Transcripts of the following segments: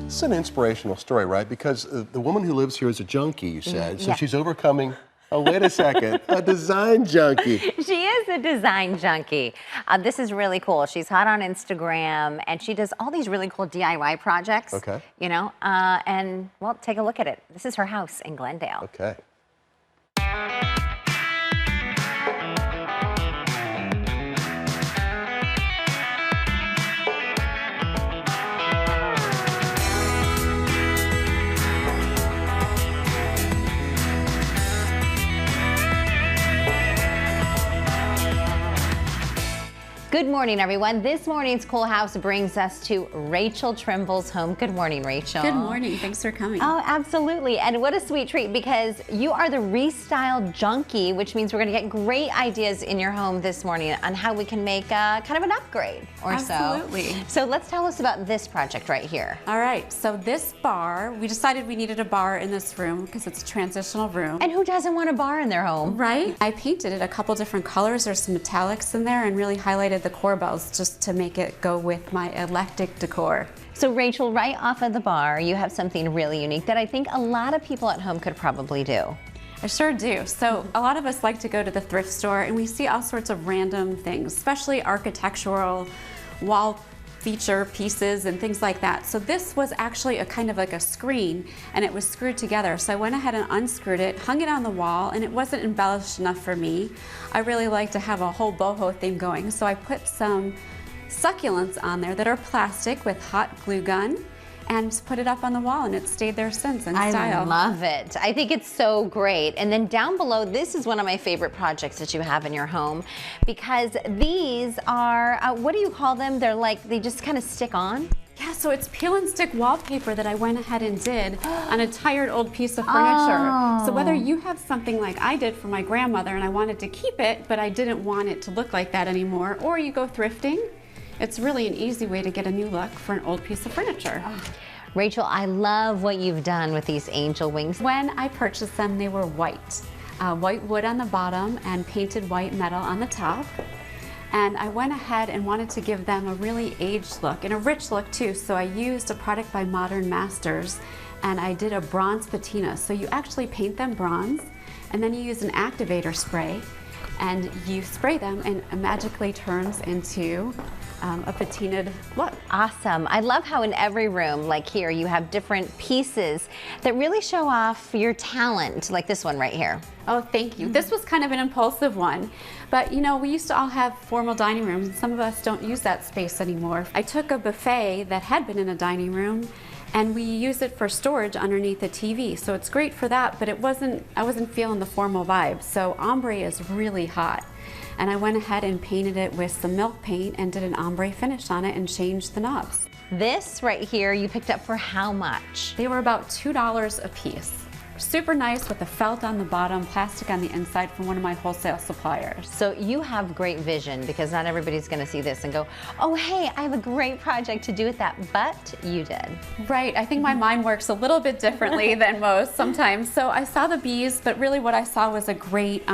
It's an inspirational story, right? Because the woman who lives here is a junkie, you said. So Yeah. she's overcoming, oh, wait a second, a design junkie. She is a design junkie. This is really cool. She's hot on Instagram, and she does all these really cool DIY projects. Okay. You know, and well, take a look at it. This is her house in Glendale. Okay. Good morning, everyone. This morning's Cool House brings us to Rachel Trimble's home. Good morning, Rachel. Good morning. Thanks for coming. Oh, absolutely. And what a sweet treat, because you are the Restyle Junkie, which means we're going to get great ideas in your home this morning on how we can make kind of an upgrade or Absolutely. so. So let's tell us about this project right here. All right. So this bar, we decided we needed a bar in this room because it's a transitional room. And who doesn't want a bar in their home? Right? I painted it a couple different colors. There's some metallics in there and really highlighted the corbels just to make it go with my eclectic decor. So Rachel, right off of the bar, you have something really unique that I think a lot of people at home could probably do. I sure do. So a lot of us like to go to the thrift store and we see all sorts of random things, especially architectural wall feature pieces and things like that. So this was actually a kind of like a screen, and it was screwed together. So I went ahead and unscrewed it, hung it on the wall, and it wasn't embellished enough for me. I really like to have a whole boho theme going. So I put some succulents on there that are plastic with hot glue gun, and put it up on the wall, and it stayed there since in style. I love it. I think it's so great. And then down below, this is one of my favorite projects that you have in your home, because these are, what do you call them? They're like, they just kind of stick on. Yeah, so it's peel and stick wallpaper that I went ahead and did on a tired old piece of furniture. So whether you have something like I did for my grandmother and I wanted to keep it, but I didn't want it to look like that anymore, or you go thrifting, it's really an easy way to get a new look for an old piece of furniture. Rachel, I love what you've done with these angel wings. When I purchased them, they were white. White wood on the bottom and painted white metal on the top. And I went ahead and wanted to give them a really aged look and a rich look too. So I used a product by Modern Masters, and I did a bronze patina. So you actually paint them bronze, and then you use an activator spray, and you spray them, and it magically turns into a patinaed look. Awesome. I love how in every room, like here, you have different pieces that really show off your talent, like this one right here. Oh, thank you. This was kind of an impulsive one, but you know, we used to all have formal dining rooms, and some of us don't use that space anymore. I took a buffet that had been in a dining room, and we use it for storage underneath the TV. So it's great for that, but I wasn't feeling the formal vibe. So ombre is really hot. And I went ahead and painted it with some milk paint and did an ombre finish on it and changed the knobs. This right here, you picked up for how much? They were about $2 a piece. Super nice with the felt on the bottom, plastic on the inside from one of my wholesale suppliers. So you have great vision, because not everybody's gonna see this and go, oh, hey, I have a great project to do with that, but you did. Right, I think my mind works a little bit differently than most sometimes. So I saw the bees, but really what I saw was a great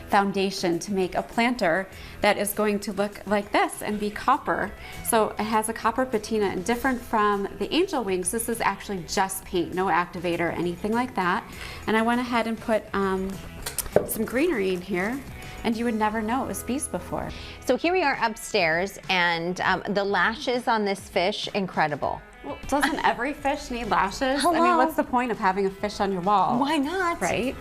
foundation to make a planter that is going to look like this and be copper. So it has a copper patina, and different from the angel wings, this is actually just paint, no activator, anything like that. And I went ahead and put some greenery in here, and you would never know it was bees before. So here we are upstairs, and the lashes on this fish, incredible. Well, doesn't every fish need lashes? Hello? I mean, what's the point of having a fish on your wall? Why not? Right?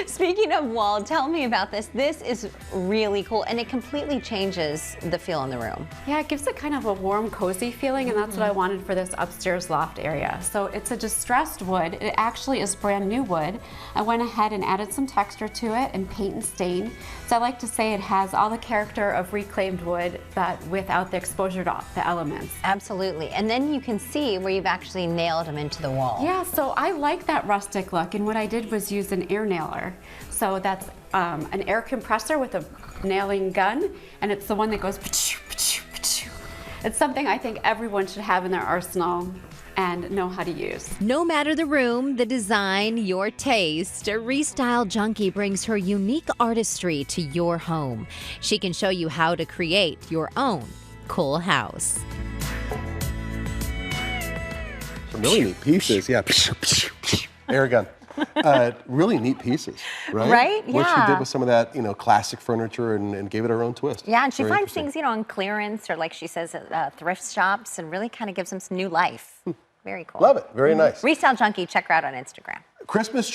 Speaking of wall, tell me about this. This is really cool, and it completely changes the feel in the room. Yeah, it gives it kind of a warm, cozy feeling, and that's what I wanted for this upstairs loft area. So it's a distressed wood. It actually is brand new wood. I went ahead and added some texture to it and paint and stain. So I like to say it has all the character of reclaimed wood, but without the exposure to the elements. Absolutely. And then you can see where you've actually nailed them into the wall. Yeah, so I like that rustic look, and what I did was use an air nailer. So that's an air compressor with a nailing gun, and it's the one that goes pa-choo, pa-choo, pa-choo. It's something I think everyone should have in their arsenal and know how to use. No matter the room, the design, your taste, Restyle Junkie brings her unique artistry to your home. She can show you how to create your own cool house. really neat pieces. Yeah. Air gun. Really neat pieces, right? Right? What she Yeah. did with some of that, classic furniture and gave it her own twist. Yeah, and she Very finds interesting. things, on clearance or like she says, at thrift shops and really kind of gives them some new life. Very cool. Love it. Very nice. Restyle Junkie, check her out on Instagram. Christmas